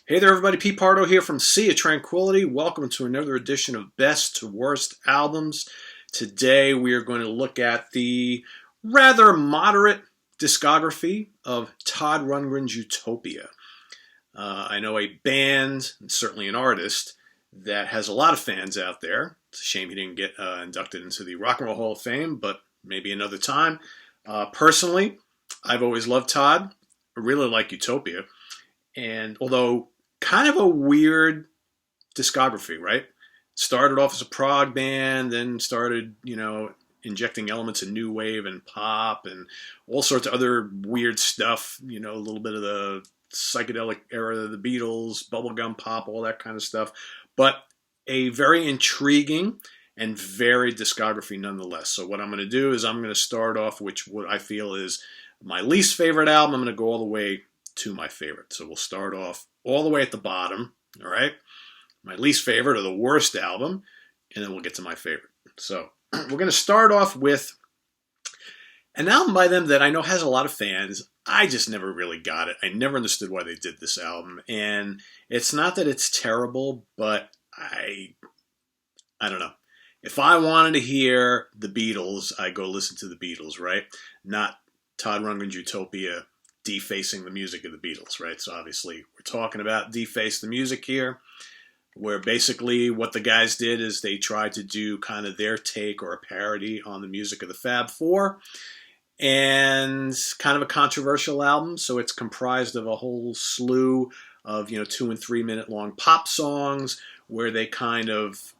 Hey there, everybody. Pete Pardo here from Sea of Tranquility. Welcome to another edition of Best to Worst Albums. Today we are going to look at the rather moderate discography of Todd Rundgren's Utopia. I know a band, and certainly an artist, that has a lot of fans out there. It's a shame he didn't get inducted into the Rock and Roll Hall of Fame, but maybe another time. Personally, I've always loved Todd. I really like Utopia. And although kind of a weird discography, right? Started off as a prog band, then started, injecting elements of new wave and pop and all sorts of other weird stuff, a little bit of the psychedelic era of the Beatles, bubblegum pop, all that kind of stuff. But a very intriguing and varied discography nonetheless. So what I'm going to do is I'm going to start off with what I feel is my least favorite album. I'm going to go all the way to my favorite. So we'll start off all the way at the bottom, all right? My least favorite or the worst album, and then we'll get to my favorite. So we're going to start off with an album by them that I know has a lot of fans. I just never really got it. I never understood why they did this album. And it's not that it's terrible, but I don't know. If I wanted to hear the Beatles, I go listen to the Beatles, right? Not Todd Rundgren's Utopia defacing the music of the Beatles, right? So obviously we're talking about Deface the music here, where basically what the guys did is they tried to do kind of their take or a parody on the music of the Fab Four, and kind of a controversial album. So it's comprised of a whole slew of 2 and 3 minute long pop songs where they kind of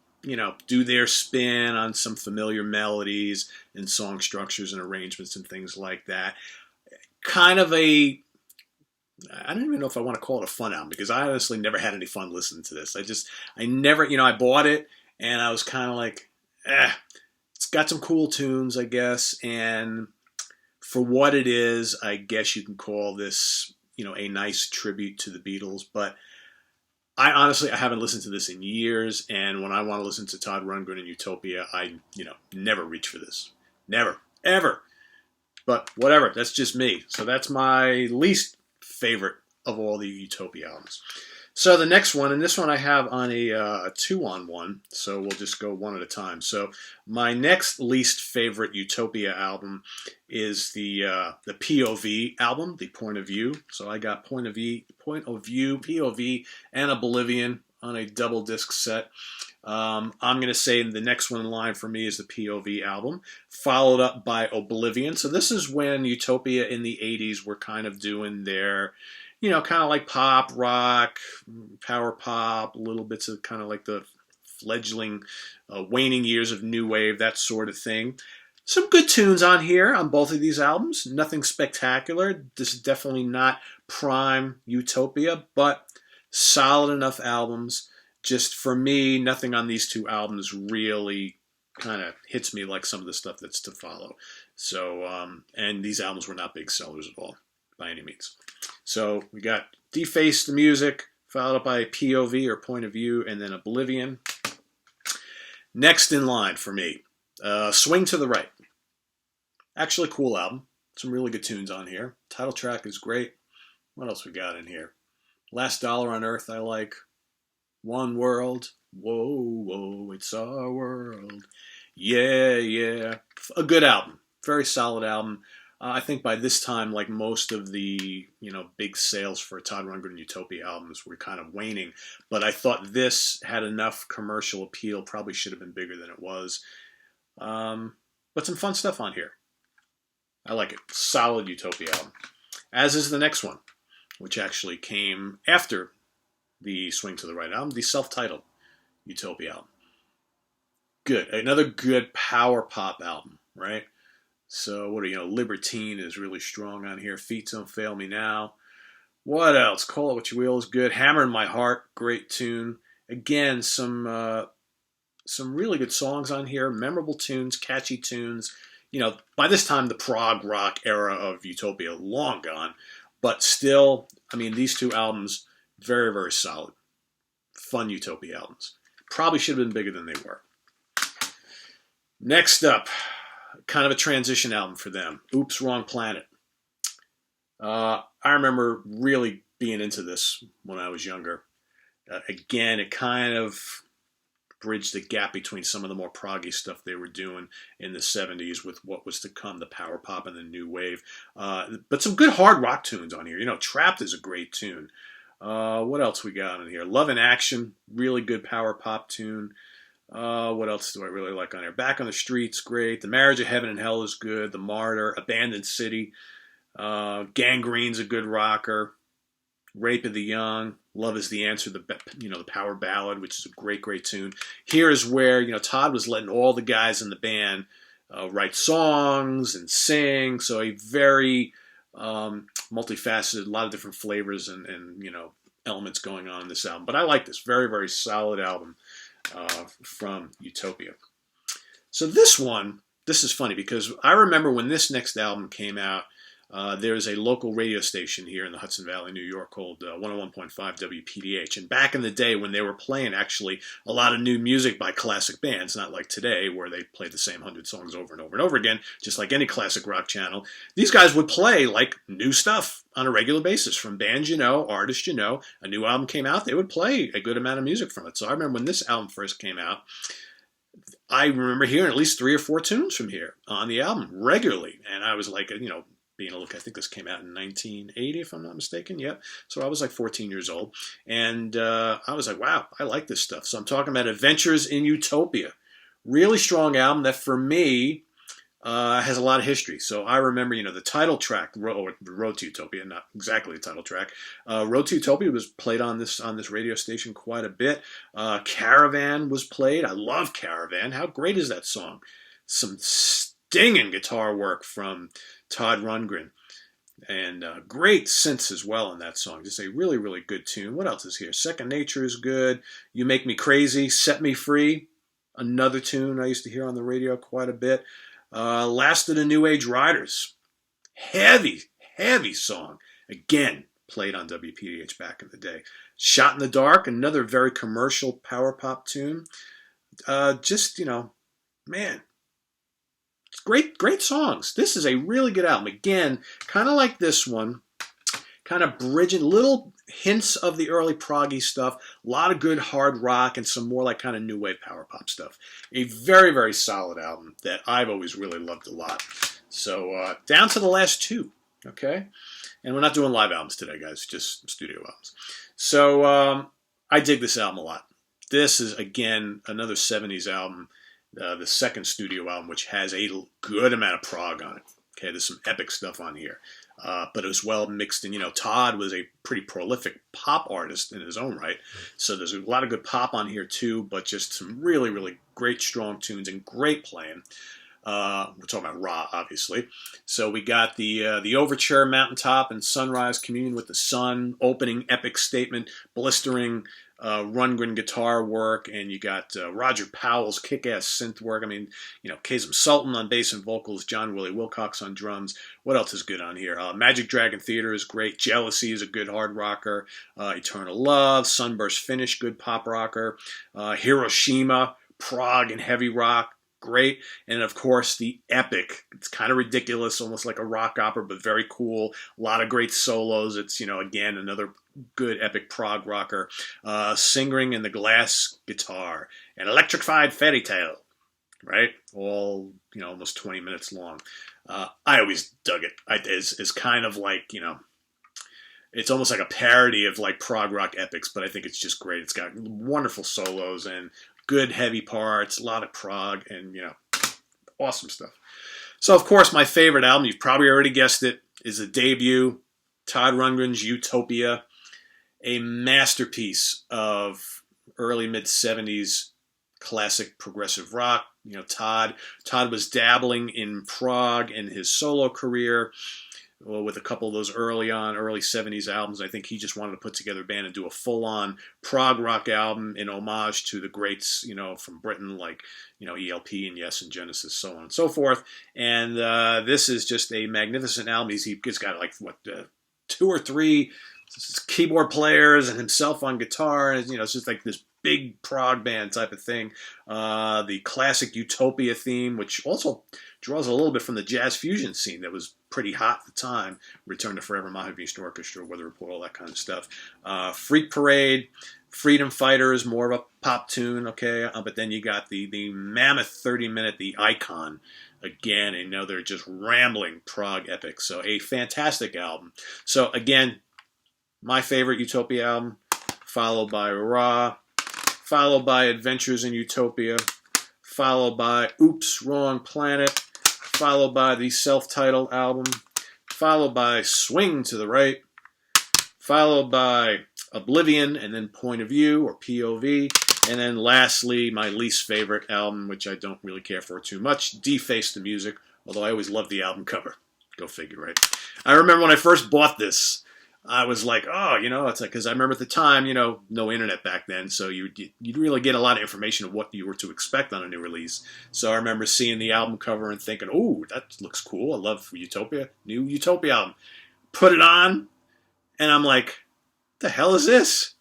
do their spin on some familiar melodies and song structures and arrangements and things like that. Kind of I don't even know if I want to call it a fun album, because I honestly never had any fun listening to this. I never, I bought it and I was kind of like, it's got some cool tunes, I guess. And for what it is, I guess you can call this, a nice tribute to the Beatles. But I haven't listened to this in years. And when I want to listen to Todd Rundgren and Utopia, I, never reach for this. Never, ever. But whatever, that's just me. So that's my least favorite of all the Utopia albums. So the next one, and this one I have on a 2-on-1, so we'll just go one at a time. So my next least favorite Utopia album is the POV album, the Point of View. So I got Point of View, POV, and Oblivion on a double disc set. I'm going to say the next one in line for me is the POV album, followed up by Oblivion. So this is when Utopia in the 80s were kind of doing their, kind of like pop, rock, power pop, little bits of kind of like the fledgling, waning years of new wave, that sort of thing. Some good tunes on here on both of these albums. Nothing spectacular. This is definitely not prime Utopia, but solid enough albums. Just for me, nothing on these two albums really kind of hits me like some of the stuff that's to follow. So, and these albums were not big sellers at all, by any means. So we got Deface the music, followed up by POV or Point of View, and then Oblivion. Next in line for me, Swing to the Right. Actually, cool album. Some really good tunes on here. Title track is great. What else we got in here? Last Dollar on Earth I like. One World, whoa, whoa, it's our world. Yeah, yeah. A good album. Very solid album. I think by this time, like most of the, big sales for Todd Rundgren and Utopia albums were kind of waning. But I thought this had enough commercial appeal. Probably should have been bigger than it was. But some fun stuff on here. I like it. Solid Utopia album. As is the next one, which actually came after the Swing to the Right album, the self-titled Utopia album. Good. Another good power pop album, right? So, Libertine is really strong on here. Feet Don't Fail Me Now. What else? Call It What You Will is good. Hammer in My Heart, great tune. Again, some really good songs on here. Memorable tunes, catchy tunes. By this time, the prog rock era of Utopia, long gone. But still, these two albums, very, very solid. Fun Utopia albums. Probably should have been bigger than they were. Next up, kind of a transition album for them. Oops, Wrong Planet. I remember really being into this when I was younger. Again, it kind of bridged the gap between some of the more proggy stuff they were doing in the 70s with what was to come, the power pop and the new wave. But some good hard rock tunes on here. You know, Trapped is a great tune. What else we got on here? Love in Action, really good power pop tune. What else do I really like on here? Back on the Streets, great. The Marriage of Heaven and Hell is good. The Martyr, Abandoned City. Gangrene's a good rocker. Rape of the Young, Love is the Answer, the power ballad, which is a great, great tune. Here is where, Todd was letting all the guys in the band write songs and sing. So a very multifaceted, a lot of different flavors and elements going on in this album. But I like this. Very, very solid album from Utopia. So this is funny because I remember when this next album came out, there's a local radio station here in the Hudson Valley, New York called 101.5 WPDH. And back in the day when they were playing actually a lot of new music by classic bands, not like today where they play the same 100 songs over and over and over again, just like any classic rock channel, these guys would play like new stuff on a regular basis from bands artists a new album came out, they would play a good amount of music from it. So I remember when this album first came out, I remember hearing at least 3 or 4 tunes from here on the album regularly. And I was like, being a look, I think this came out in 1980, if I'm not mistaken. Yep. So I was like 14 years old. And I was like, wow, I like this stuff. So I'm talking about Adventures in Utopia. Really strong album that for me has a lot of history. So I remember, the title track, Road to Utopia, not exactly the title track. Road to Utopia was played on this radio station quite a bit. Caravan was played. I love Caravan. How great is that song? Some stinging guitar work from Todd Rundgren, and great synths as well in that song. Just a really, really good tune. What else is here? Second Nature is good. You Make Me Crazy, Set Me Free, another tune I used to hear on the radio quite a bit. Last of the New Age Riders, heavy, heavy song. Again, played on WPDH back in the day. Shot in the Dark, another very commercial power pop tune. Man, great songs. This is a really good album. Again, kind of like this one, kind of bridging little hints of the early proggy stuff, a lot of good hard rock, and some more like kind of new wave power pop stuff. A very, very solid album that I've always really loved a lot. So down to the last 2, okay? And we're not doing live albums today, guys, just studio albums. So I dig this album a lot. This is, again, another 70s album. The second studio album, which has a good amount of prog on it. Okay, there's some epic stuff on here. But it was well mixed in. Todd was a pretty prolific pop artist in his own right. So there's a lot of good pop on here too, but just some really, really great strong tunes and great playing. We're talking about Ra, obviously. So we got the Overture, Mountaintop, and Sunrise, Communion with the Sun, opening epic statement, blistering Rundgren guitar work, and you got Roger Powell's kick-ass synth work. I mean, Kazem Sultan on bass and vocals, John Willie Wilcox on drums. What else is good on here? Magic Dragon Theater is great. Jealousy is a good hard rocker. Eternal Love, Sunburst Finish, good pop rocker. Hiroshima, prog and heavy rock. Great. And of course the epic, it's kind of ridiculous, almost like a rock opera, but very cool. A lot of great solos. It's, again, another good epic prog rocker. Singing and the Glass Guitar, an Electrified Fairy Tale, right? All, almost 20 minutes long. I always dug it. It's kind of like, it's almost like a parody of like prog rock epics, but I think it's just great. It's got wonderful solos and good heavy parts, a lot of prog, and, awesome stuff. So, of course, my favorite album, you've probably already guessed it, is the debut, Todd Rundgren's Utopia, a masterpiece of early, mid-70s classic progressive rock. Todd was dabbling in prog in his solo career, with a couple of those early 70s albums. I think he just wanted to put together a band and do a full-on prog rock album in homage to the greats, from Britain, like, ELP and Yes and Genesis, so on and so forth. And this is just a magnificent album. He's got like, 2 or 3 keyboard players and himself on guitar, and it's just like this big prog band type of thing. The classic Utopia theme, which also draws a little bit from the jazz fusion scene that was pretty hot at the time. Return to Forever, Mahavishnu Orchestra, Weather Report, all that kind of stuff. Freak Parade, Freedom Fighters, more of a pop tune, okay? But then you got the mammoth 30-minute, the Icon, again, another just rambling prog epic. So a fantastic album. So again, my favorite Utopia album, followed by Raw, followed by Adventures in Utopia, followed by Oops, Wrong Planet, followed by the self-titled album, followed by Swing to the Right, followed by Oblivion, and then Point of View, or POV, and then lastly, my least favorite album, which I don't really care for too much, Deface the Music, although I always loved the album cover. Go figure, right? I remember when I first bought this, I was like, oh, it's like, because I remember at the time, no internet back then, so you'd really get a lot of information of what you were to expect on a new release. So I remember seeing the album cover and thinking, oh, that looks cool. I love Utopia, new Utopia album. Put it on, and I'm like, the hell is this?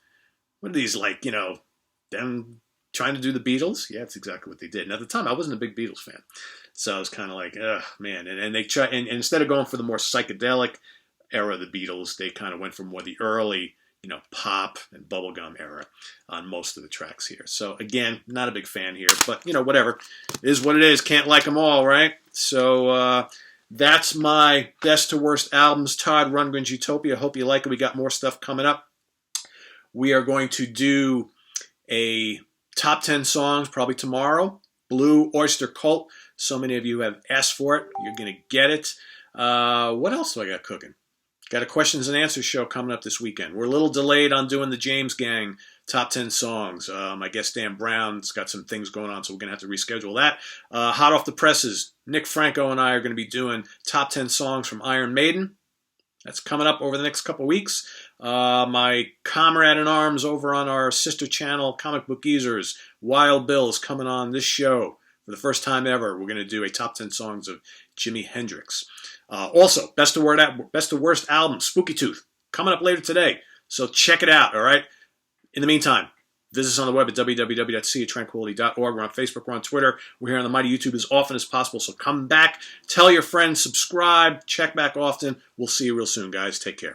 What are these, like, them trying to do the Beatles? Yeah, that's exactly what they did. And at the time, I wasn't a big Beatles fan. So I was kind of like, ugh, man. And they try, and instead of going for the more psychedelic era of the Beatles, they kind of went for more the early, pop and bubblegum era on most of the tracks here. So again, not a big fan here, but whatever. It is what it is. Can't like them all, right? So that's my best to worst albums. Todd Rundgren's Utopia. Hope you like it. We got more stuff coming up. We are going to do a top 10 songs probably tomorrow. Blue Oyster Cult. So many of you have asked for it. You're going to get it. What else do I got cooking? Got a questions and answers show coming up this weekend. We're a little delayed on doing the James Gang top 10 songs. I guess Dan Brown's got some things going on, so we're going to have to reschedule that. Hot off the presses, Nick Franco and I are going to be doing top 10 songs from Iron Maiden. That's coming up over the next couple weeks. My comrade in arms over on our sister channel, Comic Book Geezers, Wild Bill, is coming on this show for the first time ever. We're going to do a top 10 songs of Jimi Hendrix. Also, best to worst album, Spooky Tooth, coming up later today. So check it out, all right? In the meantime, visit us on the web at www.seatranquility.org. We're on Facebook, we're on Twitter. We're here on the mighty YouTube as often as possible. So come back, tell your friends, subscribe, check back often. We'll see you real soon, guys. Take care.